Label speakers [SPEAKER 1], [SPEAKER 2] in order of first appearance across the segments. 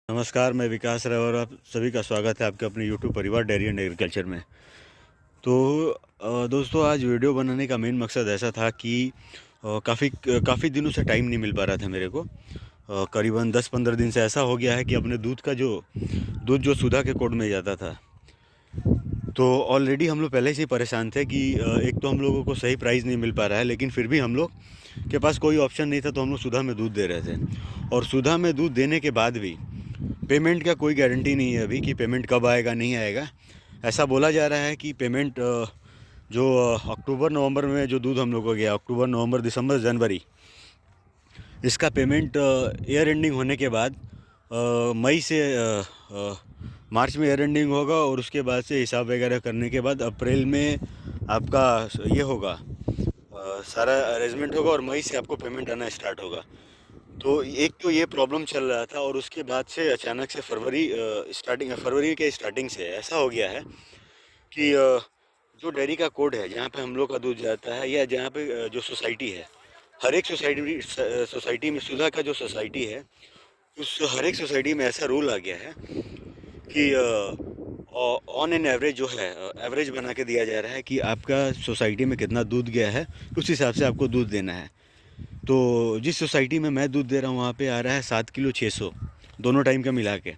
[SPEAKER 1] नमस्कार, मैं विकास राय और आप सभी का स्वागत है आपके अपने यूट्यूब परिवार डेयरी एंड एग्रीकल्चर में। तो दोस्तों, आज वीडियो बनाने का मेन मकसद ऐसा था कि काफ़ी दिनों से टाइम नहीं मिल पा रहा था मेरे को। करीबन 10-15 दिन से ऐसा हो गया है कि अपने दूध जो सुधा के कोड में जाता था, तो ऑलरेडी हम लोग पहले से ही परेशान थे कि एक तो हम लोगों को सही प्राइस नहीं मिल पा रहा है, लेकिन फिर भी हम लोग के पास कोई ऑप्शन नहीं था, तो हम लोग सुधा में दूध दे रहे थे। और सुधा में दूध देने के बाद भी पेमेंट का कोई गारंटी नहीं है अभी कि पेमेंट कब आएगा, नहीं आएगा। ऐसा बोला जा रहा है कि पेमेंट जो अक्टूबर नवंबर में जो दूध हम लोग को गया, अक्टूबर नवंबर दिसंबर जनवरी, इसका पेमेंट ईयर एंडिंग होने के बाद मई से मार्च में ईयर एंडिंग होगा, और उसके बाद से हिसाब वगैरह करने के बाद अप्रैल में आपका ये होगा, सारा अरेंजमेंट होगा और मई से आपको पेमेंट आना स्टार्ट होगा। तो एक तो ये प्रॉब्लम चल रहा था, और उसके बाद से अचानक से फरवरी के स्टार्टिंग से ऐसा हो गया है कि जो डेयरी का कोड है, जहाँ पे हम लोग का दूध जाता है, या जहाँ पे जो सोसाइटी है, हर एक सोसाइटी में सुधा का जो सोसाइटी है, उस हर एक सोसाइटी में ऐसा रूल आ गया है कि ऑन एन एवरेज जो है, एवरेज बना के दिया जा रहा है कि आपका सोसाइटी में कितना दूध गया है, उस हिसाब से आपको दूध देना है। तो जिस सोसाइटी में मैं दूध दे रहा हूँ, वहाँ पे आ रहा है 7 किलो 600, दोनों टाइम का मिला के।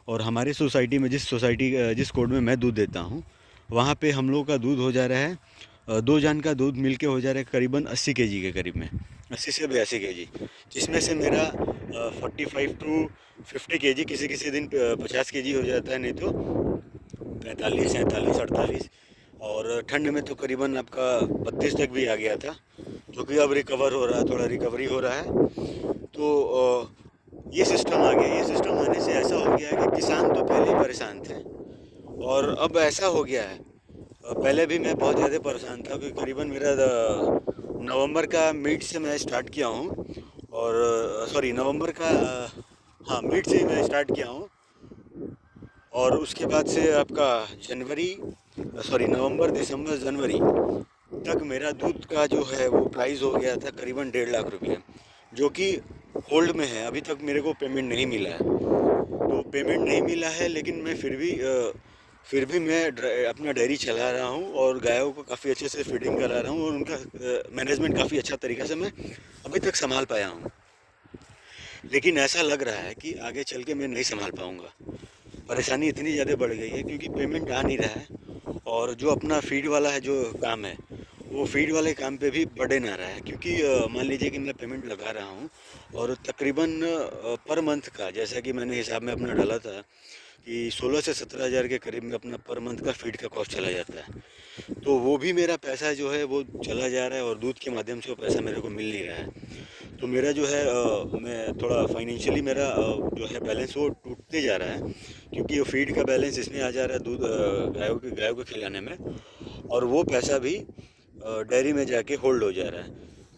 [SPEAKER 1] और हमारी सोसाइटी में जिस कोड में मैं दूध देता हूँ, वहाँ पे हम लोग का दूध हो जा रहा है, 2 जान का दूध मिलके हो जा रहा है करीबन 80 केजी के करीब में, 80 से 82 केजी, जिसमें से मेरा 45 टू 50 केजी, किसी किसी दिन 50 केजी हो जाता है, नहीं तो 45, 47, 48। और ठंड में तो करीबन आपका 32 तक भी आ गया था, जो कि अब रिकवर हो रहा है, थोड़ा रिकवरी हो रहा है। तो ये सिस्टम आ गया। ये सिस्टम आने से ऐसा हो गया है कि किसान तो पहले ही परेशान थे, और अब ऐसा हो गया है, पहले भी मैं बहुत ज़्यादा परेशान था, क्योंकि करीबन मेरा नवंबर का मिड से मैं स्टार्ट किया हूँ, और सॉरी नवंबर का हाँ, मिड से मैं स्टार्ट किया हूँ, और उसके बाद से आपका नवंबर दिसंबर जनवरी तक मेरा दूध का जो है वो प्राइस हो गया था करीबन 1.5 लाख रुपये, जो कि होल्ड में है। अभी तक मेरे को पेमेंट नहीं मिला है। तो पेमेंट नहीं मिला है, लेकिन मैं फिर भी मैं अपना डेयरी चला रहा हूँ, और गायों को काफ़ी अच्छे से फीडिंग करा रहा हूँ, और उनका मैनेजमेंट काफ़ी अच्छा तरीक़ा से मैं अभी तक संभाल पाया हूँ। लेकिन ऐसा लग रहा है कि आगे चल के मैं नहीं संभाल पाऊँगा। परेशानी इतनी ज़्यादा बढ़ गई है क्योंकि पेमेंट आ नहीं रहा है, और जो अपना फीड वाला है जो काम है, वो फीड वाले काम पे भी बर्डन आ रहा है। क्योंकि मान लीजिए कि मैं पेमेंट लगा रहा हूँ, और तकरीबन पर मंथ का, जैसा कि मैंने हिसाब में अपना डाला था कि 16 से 17 हज़ार के करीब में अपना पर मंथ का फीड का कॉस्ट चला जाता है। तो वो भी मेरा पैसा जो है वो चला जा रहा है, और दूध के माध्यम से वो पैसा मेरे को मिल नहीं रहा है। तो मेरा जो है मैं थोड़ा फाइनेंशियली मेरा जो है बैलेंस वो टूटते जा रहा है, क्योंकि वो फीड का बैलेंस इसमें आ जा रहा है दूध गायों को खिलाने में, और वो पैसा भी डेयरी में जाके होल्ड हो जा रहा है।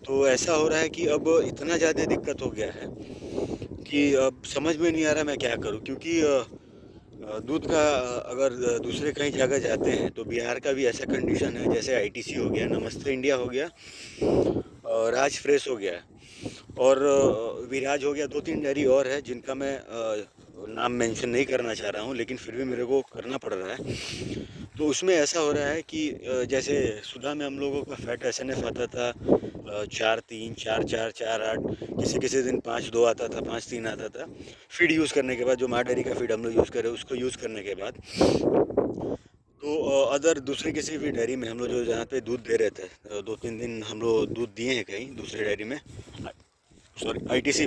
[SPEAKER 1] तो ऐसा हो रहा है कि अब इतना ज़्यादा दिक्कत हो गया है कि अब समझ में नहीं आ रहा मैं क्या करूं। क्योंकि दूध का अगर दूसरे कहीं जगह जाते हैं, तो बिहार का भी ऐसा कंडीशन है, जैसे आईटीसी हो गया, नमस्ते इंडिया हो गया, राज फ्रेश हो गया, और विराज हो गया। 2-3 डेयरी और है जिनका मैं नाम मेंशन नहीं करना चाह रहा हूँ, लेकिन फिर भी मेरे को करना पड़ रहा है। तो उसमें ऐसा हो रहा है कि जैसे सुधा में हम लोगों का फैट एसएनएफ आता था 4-3, 4-4, 4-8, किसी किसी दिन 5-2 आता था, 5-3 आता था। फीड यूज़ करने के बाद, जो माँ डेयरी का फीड हम लोग यूज़ करें, उसको यूज़ करने के बाद, तो अदर दूसरे किसी भी डेयरी में हम लोग जो जहाँ पे दूध दे रहे थे, 2-3 दिन हम लोग दूध दिए हैं कहीं दूसरे डेयरी में, सॉरी आईटीसी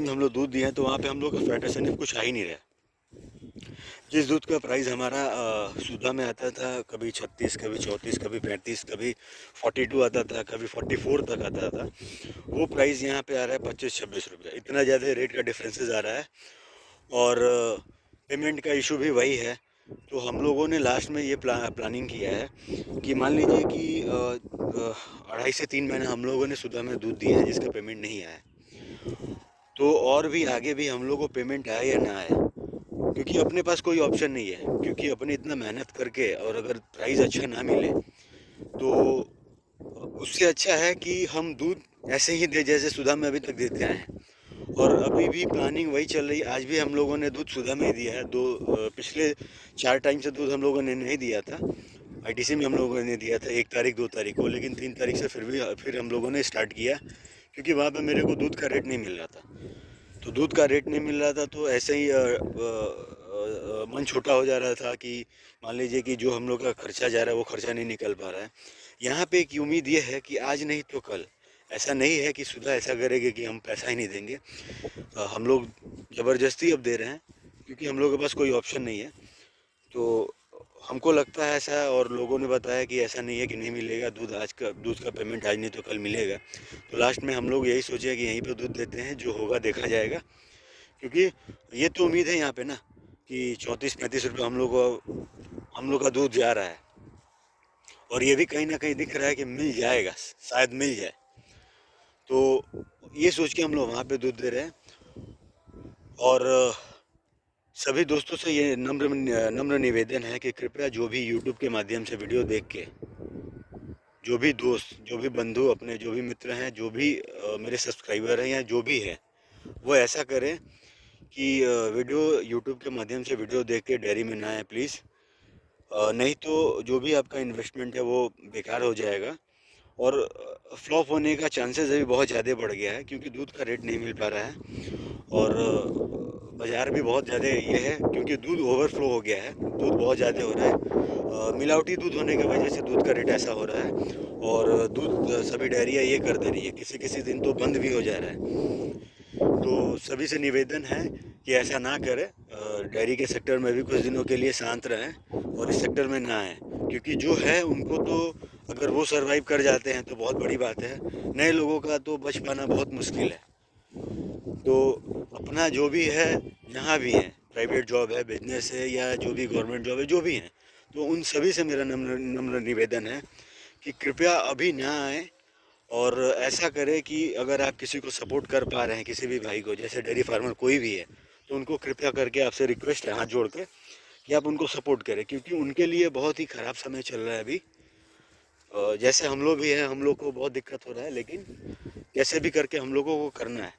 [SPEAKER 1] में हम लोग दूध दिए हैं, तो वहाँ पे हम लोग का फैट एसएनएफ कुछ आ ही नहीं रहा। जिस दूध का प्राइस हमारा सुधा में आता था, कभी 36, कभी 34, कभी 35, कभी 42 आता था, कभी 44 तक आता था, वो प्राइस यहाँ पे आ रहा है 25-26 रुपये। इतना ज़्यादा रेट का डिफरेंसेस आ रहा है, और पेमेंट का इशू भी वही है। तो हम लोगों ने लास्ट में ये प्लानिंग किया है कि मान लीजिए कि 2.5 से 3 महीना हम लोगों ने सुधा में दूध दिया है जिसका पेमेंट नहीं आया, तो और भी आगे भी हम लोगों को पेमेंट आए या ना आए, क्योंकि अपने पास कोई ऑप्शन नहीं है। क्योंकि अपने इतना मेहनत करके, और अगर प्राइस अच्छा ना मिले, तो उससे अच्छा है कि हम दूध ऐसे ही दे जैसे सुधा में अभी तक देते आए हैं, और अभी भी प्लानिंग वही चल रही है। आज भी हम लोगों ने दूध सुधा में ही दिया है। पिछले 4 टाइम से दूध हम लोगों ने नहीं दिया था। आईटीसी में हम लोगों ने दिया था 1 तारीख 2 तारीख को, लेकिन 3 तारीख से फिर हम लोगों ने स्टार्ट किया, क्योंकि वहाँ पे मेरे को दूध का रेट नहीं मिल रहा था। तो दूध का रेट नहीं मिल रहा था तो ऐसे ही मन छोटा हो जा रहा था कि मान लीजिए कि जो हम लोग का खर्चा जा रहा है वो खर्चा नहीं निकल पा रहा है। यहाँ पे एक उम्मीद ये है कि आज नहीं तो कल, ऐसा नहीं है कि सुधा ऐसा करेंगे कि हम पैसा ही नहीं देंगे। हम लोग ज़बरदस्ती अब दे रहे हैं, क्योंकि हम लोग के पास कोई ऑप्शन नहीं है। तो हमको लगता है ऐसा, और लोगों ने बताया कि ऐसा नहीं है कि नहीं मिलेगा दूध। दूध का पेमेंट आज नहीं तो कल मिलेगा। तो लास्ट में हम लोग यही सोचे कि यहीं पे दूध देते हैं, जो होगा देखा जाएगा। क्योंकि ये तो उम्मीद है यहाँ पे ना कि 34-35 रुपये हम लोग का दूध जा रहा है, और ये भी कहीं ना कहीं दिख रहा है कि मिल जाएगा, शायद मिल जाए। तो ये सोच के हम लोग वहाँ पे दूध दे रहे हैं। और सभी दोस्तों से ये नम्र निवेदन है कि कृपया जो भी यूट्यूब के माध्यम से वीडियो देख के, जो भी दोस्त, जो भी बंधु अपने, जो भी मित्र हैं, जो भी मेरे सब्सक्राइबर हैं या जो भी है, वो ऐसा करें कि वीडियो यूट्यूब के माध्यम से वीडियो देख के डेयरी में ना आए प्लीज़। नहीं तो जो भी आपका इन्वेस्टमेंट है वो बेकार हो जाएगा, और फ्लॉप होने का चांसेस अभी बहुत ज़्यादा बढ़ गया है, क्योंकि दूध का रेट नहीं मिल पा रहा है। और बाज़ार भी बहुत ज़्यादा ये है, क्योंकि दूध ओवरफ्लो हो गया है, दूध बहुत ज़्यादा हो रहा है। मिलावटी दूध होने की वजह से दूध का रेट ऐसा हो रहा है। और दूध सभी डेयरियाँ ये कर दे रही है, किसी किसी दिन तो बंद भी हो जा रहा है। तो सभी से निवेदन है कि ऐसा ना करें। डेयरी के सेक्टर में भी कुछ दिनों के लिए शांत रहें और इस सेक्टर में ना आएँ, क्योंकि जो है उनको तो अगर वो सरवाइव कर जाते हैं तो बहुत बड़ी बात है। नए लोगों का तो बच पाना बहुत मुश्किल है। तो अपना जो भी है, जहाँ भी है, प्राइवेट जॉब है, बिजनेस है, या जो भी गवर्नमेंट जॉब है, जो भी है, तो उन सभी से मेरा नम्र नम्र निवेदन है कि कृपया अभी ना आए। और ऐसा करें कि अगर आप किसी को सपोर्ट कर पा रहे हैं, किसी भी भाई को, जैसे डेयरी फार्मर कोई भी है, तो उनको कृपया करके आपसे रिक्वेस्ट है हाथ जोड़ के कि आप उनको सपोर्ट करें, क्योंकि उनके लिए बहुत ही ख़राब समय चल रहा है अभी। जैसे हम लोग भी हैं, हम लोग को बहुत दिक्कत हो रहा है, लेकिन कैसे भी करके हम लोगों को करना है।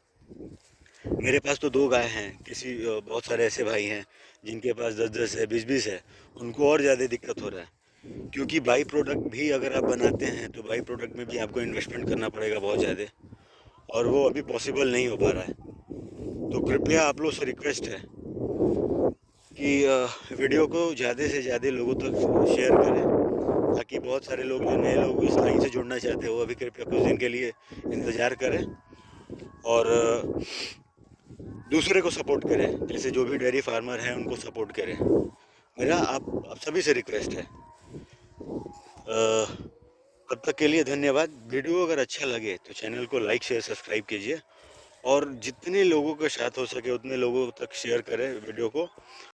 [SPEAKER 1] मेरे पास तो 2 गाय हैं, बहुत सारे ऐसे भाई हैं जिनके पास 10-10 है, 20-20 है, उनको और ज़्यादा दिक्कत हो रहा है। क्योंकि बाई प्रोडक्ट भी अगर आप बनाते हैं तो बाई प्रोडक्ट में भी आपको इन्वेस्टमेंट करना पड़ेगा बहुत ज़्यादा, और वो अभी पॉसिबल नहीं हो पा रहा है। तो कृपया आप लोग से रिक्वेस्ट है कि वीडियो को ज़्यादा से ज़्यादा लोगों तक शेयर करें, ताकि बहुत सारे लोग, जो नए लोग इस लाइन से जुड़ना चाहते हैं, वो अभी कृपया कुछ दिन के लिए इंतज़ार करें और दूसरे को सपोर्ट करें। जैसे जो भी डेयरी फार्मर हैं उनको सपोर्ट करें। मेरा आप सभी से रिक्वेस्ट है। तब तक के लिए धन्यवाद। वीडियो अगर अच्छा लगे तो चैनल को लाइक शेयर सब्सक्राइब कीजिए, और जितने लोगों के साथ हो सके उतने लोगों तक शेयर करें वीडियो को।